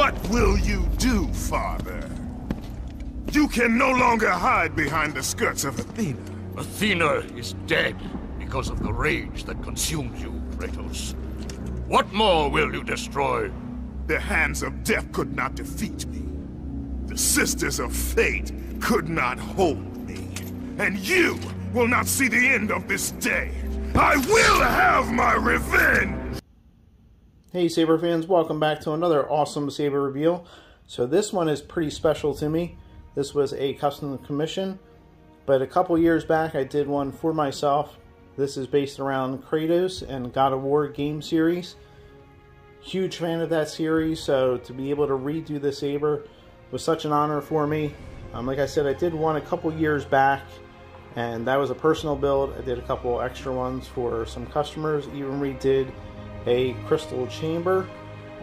What will you do, Father? You can no longer hide behind the skirts of Athena. Athena is dead because of the rage that consumes you, Kratos. What more will you destroy? The hands of death could not defeat me. The sisters of fate could not hold me. And you will not see the end of this day. I will have my revenge! Hey Saber fans, welcome back to another awesome Saber reveal. So this one is pretty special to me. This was a custom commission, but a couple years back I did one for myself. This is based around Kratos and God of War game series. Huge fan of that series, so to be able to redo the Saber was such an honor for me. Like I said, I did one a couple years back, and that was a personal build. I did a couple extra ones for some customers, even redid a crystal chamber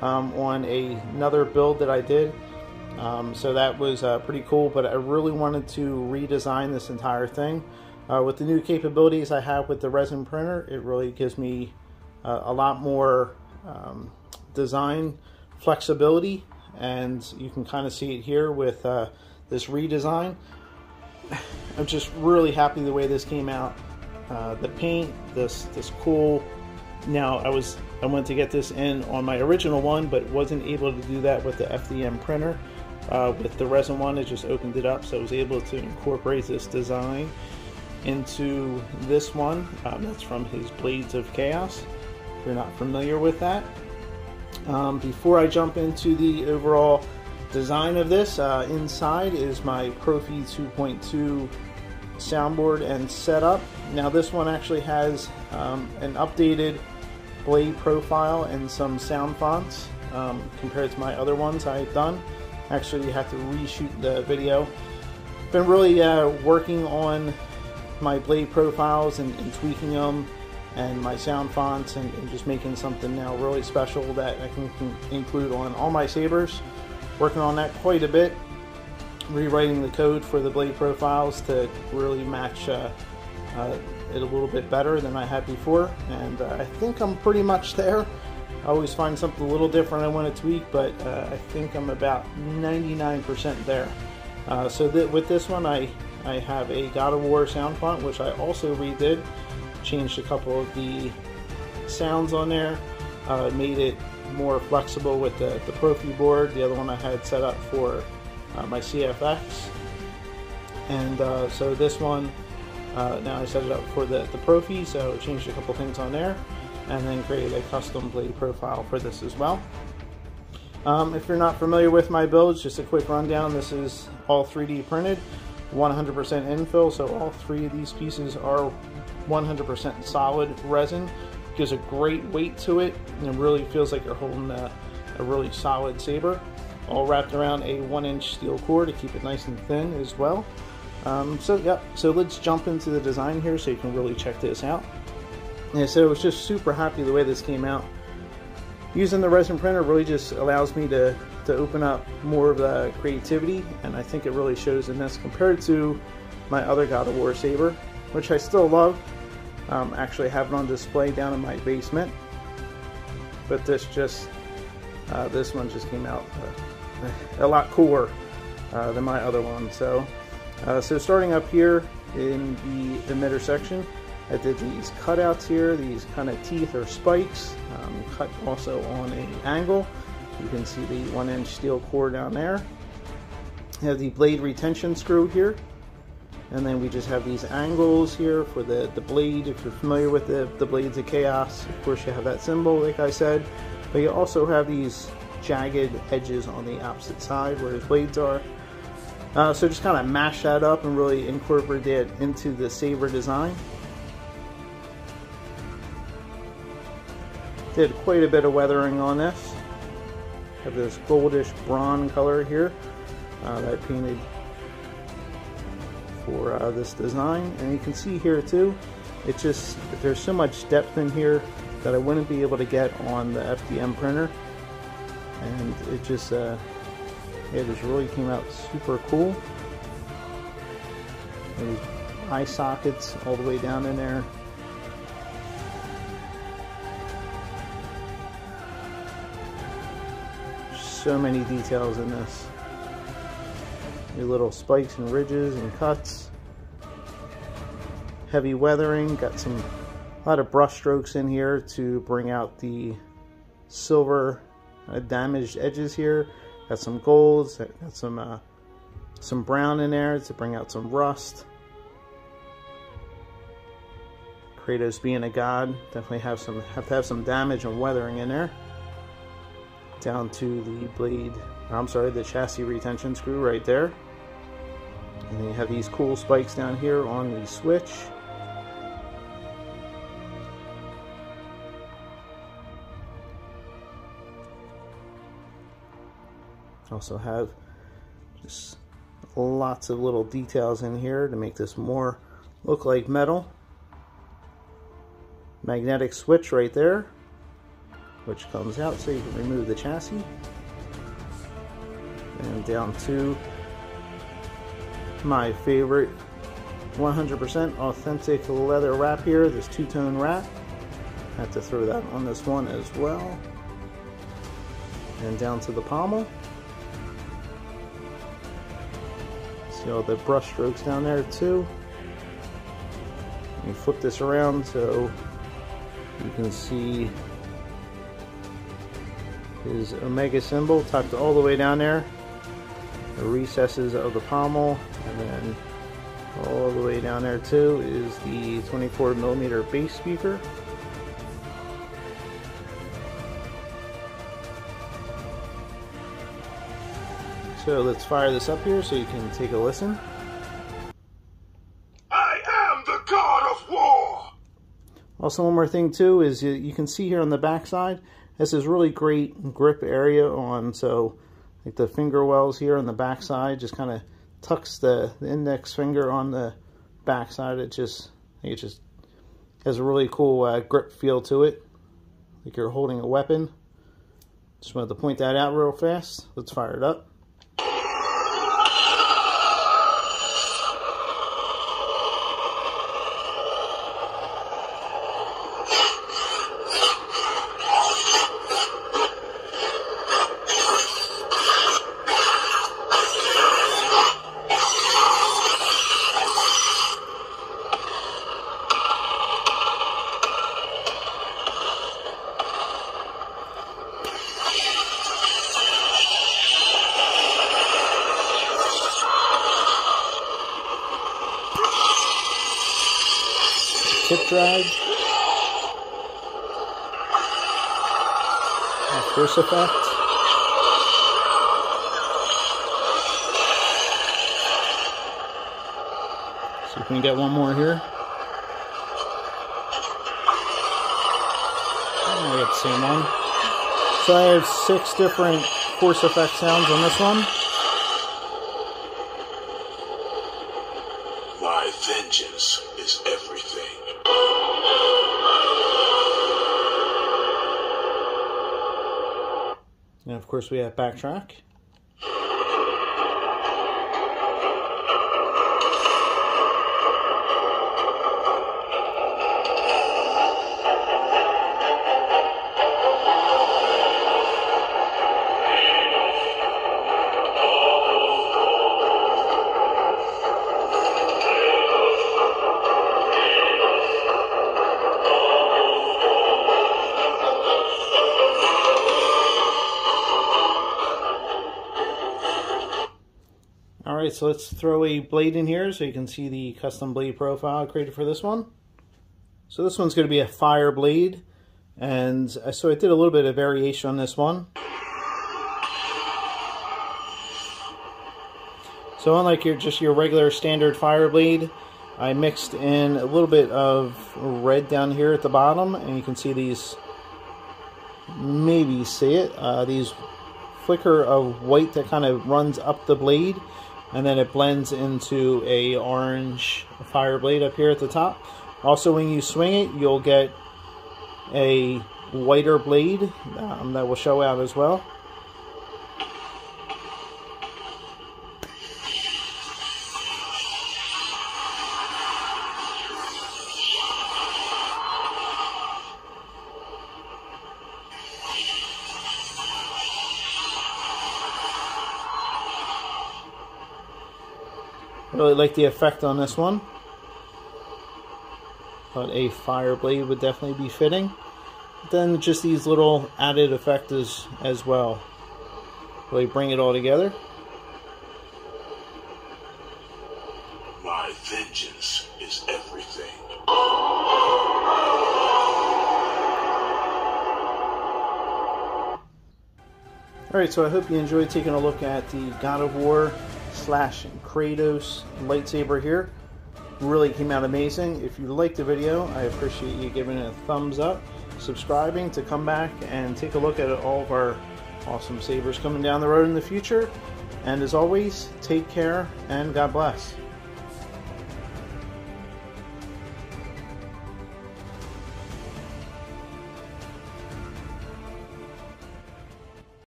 on another build that I did. So that was pretty cool, but I really wanted to redesign this entire thing. With the new capabilities I have with the resin printer, it really gives me a lot more design flexibility, and you can kind of see it here with this redesign. I'm just really happy the way this came out. The paint, this cool. Now I went to get this in on my original one, but wasn't able to do that with the FDM printer. With the resin one, it just opened it up, so I was able to incorporate this design into this one. That's from his Blades of Chaos, if you're not familiar with that. Before I jump into the overall design of this, inside is my Proffie 2.2 soundboard and setup. Now this one actually has an updated blade profile and some sound fonts compared to my other ones I've done. Actually, you have to reshoot the video. Been really working on my blade profiles and tweaking them, and my sound fonts, and just making something now really special that I can include on all my sabers. Working on that quite a bit, rewriting the code for the blade profiles to really match it a little bit better than I had before, and I think I'm pretty much there. I always find something a little different I want to tweak, but I think I'm about 99% there. So with this one, I have a God of War sound font, which I also redid. Changed a couple of the sounds on there, made it more flexible with the Proffie board. The other one I had set up for my CFX, and so this one now I set it up for the Proffie, so changed a couple things on there, and then created a custom blade profile for this as well. If you're not familiar with my builds, just a quick rundown. This is all 3D printed, 100% infill, so all three of these pieces are 100% solid resin. Gives a great weight to it, and it really feels like you're holding a really solid saber. All wrapped around a 1-inch steel core to keep it nice and thin as well. So let's jump into the design here so you can really check this out. And so I was just super happy the way this came out. Using the resin printer really just allows me to open up more of the creativity, and I think it really shows in this compared to my other God of War Saber, which I still love. Actually have it on display down in my basement, but this one just came out a lot cooler than my other one. So starting up here in the emitter section, I did these cutouts here, these kind of teeth or spikes, cut also on an angle. You can see the 1-inch steel core down there. I have the blade retention screw here. And then we just have these angles here for the blade. If you're familiar with the Blades of Chaos, of course you have that symbol like I said, but you also have these jagged edges on the opposite side where his blades are. So just kind of mash that up and really incorporate it into the saber design. Did quite a bit of weathering on this. Have this goldish bronze color here that I painted for this design, and you can see here too, it just, there's so much depth in here that I wouldn't be able to get on the FDM printer, and it just really came out super cool. There's eye sockets all the way down in there. so many details in this. Your little spikes and ridges and cuts. Heavy weathering, got a lot of brush strokes in here to bring out the silver damaged edges here. Got some golds, got some brown in there to bring out some rust. Kratos being a god, definitely have to have some damage and weathering in there. Down to the blade, I'm sorry, the chassis retention screw right there. And then you have these cool spikes down here on the switch. Also have just lots of little details in here to make this more look like metal. Magnetic switch right there, which comes out so you can remove the chassis. And down to my favorite 100% authentic leather wrap here, this two-tone wrap. I have to throw that on this one as well. And down to the pommel. See all the brush strokes down there too. You flip this around so you can see his Omega symbol tucked all the way down there. The recesses of the pommel, and then all the way down there too is the 24mm bass speaker. So let's fire this up here so you can take a listen. I am the God of War! Also, one more thing too is you can see here on the back side, this is really great grip area on, so like the finger wells here on the back side just kind of tucks the index finger on the back side. It just has a really cool grip feel to it, like you're holding a weapon. Just wanted to point that out real fast. Let's fire it up. Tip drag, force effect, see if we can get one more here. Oh, we got the same one. So I have 6 different force effect sounds on this one. My vengeance is everything. And of course we have backtrack. Alright, so let's throw a blade in here so you can see the custom blade profile I created for this one. So this one's going to be a fire blade, and so I did a little bit of variation on this one. So unlike your regular standard fire blade, I mixed in a little bit of red down here at the bottom, and you can see these, maybe see it, these flicker of white that kind of runs up the blade, and then it blends into a orange fire blade up here at the top. Also, when you swing it, you'll get a whiter blade that will show out as well. Really like the effect on this one. Thought a fire blade would definitely be fitting. Then just these little added effects as well. Really bring it all together. My vengeance is everything. Alright, so I hope you enjoyed taking a look at the God of War / Kratos lightsaber here. Really came out amazing. If you liked the video, I appreciate you giving it a thumbs up, subscribing to come back and take a look at all of our awesome sabers coming down the road in the future. And as always, take care and God bless.